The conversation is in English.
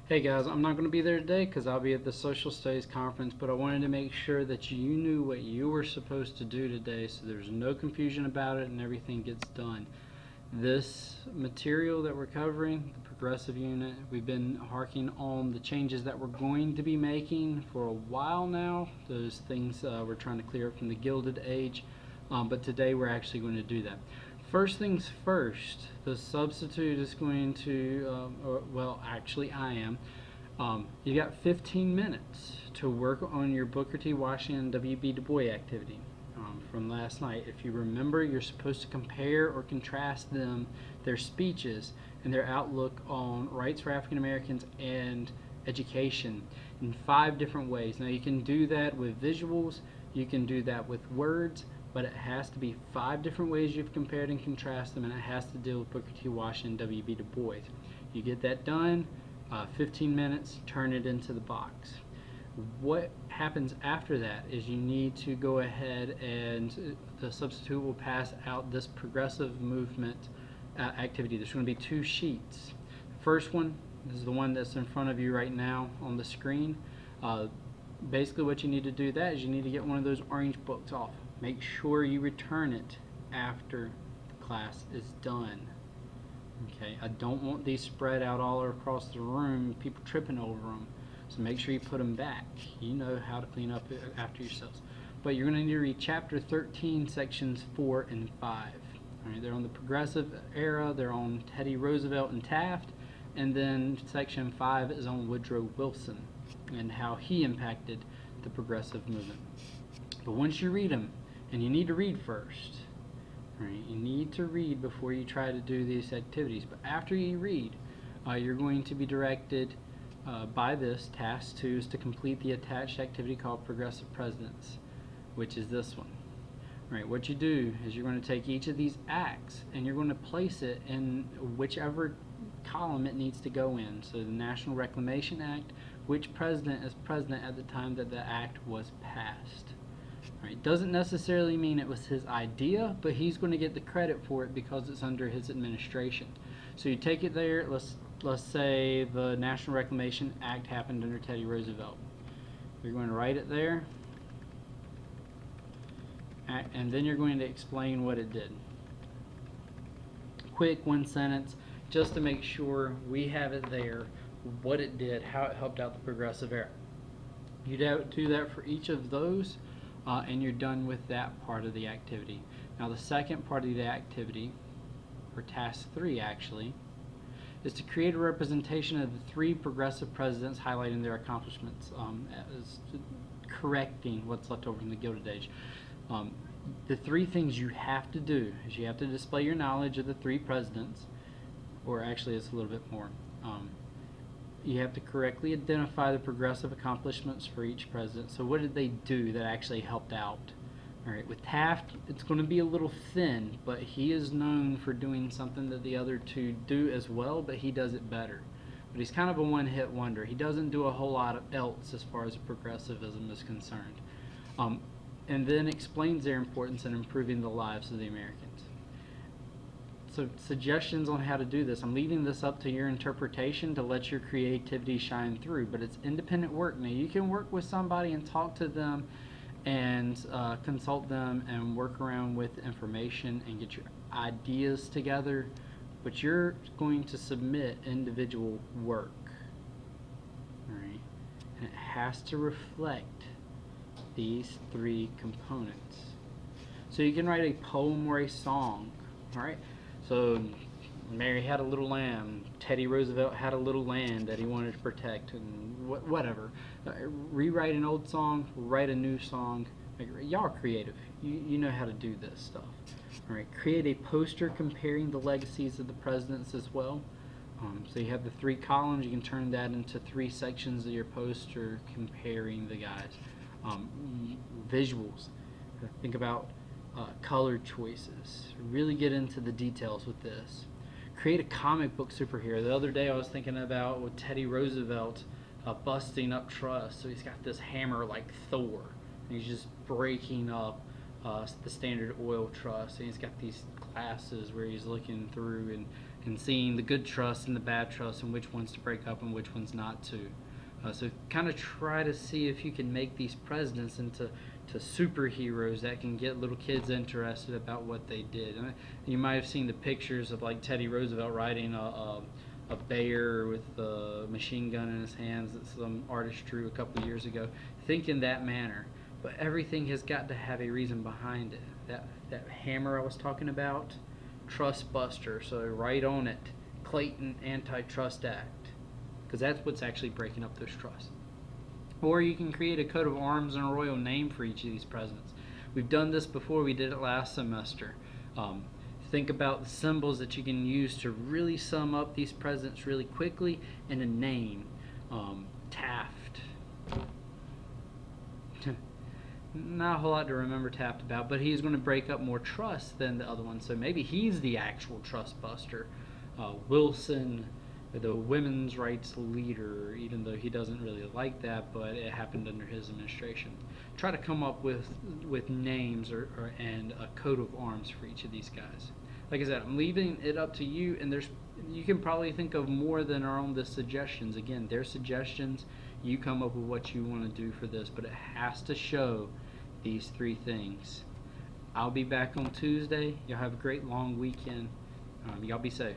Hey guys, I'm not going to be there today because I'll be at the Social Studies Conference, but I wanted to make sure that you knew what you were supposed to do today so there's no confusion about it and everything gets done. This material that we're covering, the progressive unit, we've been harking on the changes that we're going to be making for a while now. Those things we're trying to clear up from the Gilded Age, but today we're actually going to do that. First things first, the substitute is going to, well, actually I am. You got 15 minutes to work on your Booker T. Washington W.B. Du Bois activity from last night. If you remember, you're supposed to compare or contrast their speeches, and their outlook on rights for African Americans and education in 5 different ways. Now, you can do that with visuals, you can do that with words, but it has to be 5 different ways you've compared and contrasted them, and it has to deal with Booker T. Washington, W.B. Du Bois. You get that done, 15 minutes, turn it into the box. What happens after that is you need to go ahead and the substitute will pass out this progressive movement activity. There's going to be 2 sheets. The first one is the one that's in front of you right now on the screen. Basically what you need to do that is you need to get one of those orange books off. Make sure you return it after the class is done. Okay, I don't want these spread out all across the room, people tripping over them. So make sure you put them back. You know how to clean up after yourselves. But you're going to need to read chapter 13, sections 4 and 5. All right, they're on the progressive era, they're on Teddy Roosevelt and Taft, and then section 5 is on Woodrow Wilson and how he impacted the progressive movement. But once you read them, and you need to read first, right? You need to read before you try to do these activities. But after you read, you're going to be directed by this. Task 2 is to complete the attached activity called Progressive Presidents, which is this one. Right, what you do is you're going to take each of these acts and you're going to place it in whichever column it needs to go in. So the National Reclamation Act, which president is president at the time that the act was passed. Right, doesn't necessarily mean it was his idea, but he's going to get the credit for it because it's under his administration. So you take it there, let's say the National Reclamation Act happened under Teddy Roosevelt. You're going to write it there, and then you're going to explain what it did. Quick 1 sentence, just to make sure we have it there, what it did, how it helped out the progressive era. You do that for each of those, and you're done with that part of the activity. Now the second part of the activity, or task 3 actually, is to create a representation of the 3 progressive presidents highlighting their accomplishments, as correcting what's left over from the Gilded Age. The 3 things you have to do is you have to display your knowledge of the 3 presidents, or actually it's a little bit more. You have to correctly identify the progressive accomplishments for each president. So what did they do that actually helped out? All right, with Taft, it's going to be a little thin, but he is known for doing something that the other 2 do as well, but he does it better. But he's kind of a one-hit wonder. He doesn't do a whole lot else as far as progressivism is concerned. And then explains their importance in improving the lives of the Americans. So suggestions on how to do this. I'm leaving this up to your interpretation to let your creativity shine through, but it's independent work. Now you can work with somebody and talk to them and consult them and work around with information and get your ideas together, but you're going to submit individual work, right? And it has to reflect these 3 components. So you can write a poem or a song, all right? So Mary had a little lamb, Teddy Roosevelt had a little land that he wanted to protect, and whatever. Rewrite an old song, write a new song. Y'all are creative. You know how to do this stuff. All right, create a poster comparing the legacies of the presidents as well. So you have the 3 columns. You can turn that into 3 sections of your poster comparing the guys. Visuals. Think about color choices. Really get into the details with this. Create a comic book superhero. The other day I was thinking about with Teddy Roosevelt busting up trusts. So he's got this hammer like Thor, and he's just breaking up the Standard Oil Trust, and he's got these glasses where he's looking through, and and seeing the good trusts and the bad trusts and which ones to break up and which ones not to. So kind of try to see if you can make these presidents into superheroes that can get little kids interested about what they did. And you might have seen the pictures of like Teddy Roosevelt riding a bear with a machine gun in his hands that some artist drew a couple years ago. Think in that manner. But everything has got to have a reason behind it. That hammer I was talking about, trust buster. So right on it, Clayton Antitrust Act, because that's what's actually breaking up those trusts. Or you can create a coat of arms and a royal name for each of these presidents. We've done this before. We did it last semester. Think about the symbols that you can use to really sum up these presidents really quickly, and a name. Taft. Not a whole lot to remember Taft about, but he's going to break up more trust than the other one, so maybe he's the actual trust buster. Wilson, the women's rights leader, even though he doesn't really like that, but it happened under his administration. Try to come up with names and a coat of arms for each of these guys. Like I said, I'm leaving it up to you, and you can probably think of more than are on the suggestions. Again, they're suggestions. You come up with what you want to do for this, but it has to show these three things. I'll be back on Tuesday. Y'all have a great long weekend. Y'all be safe.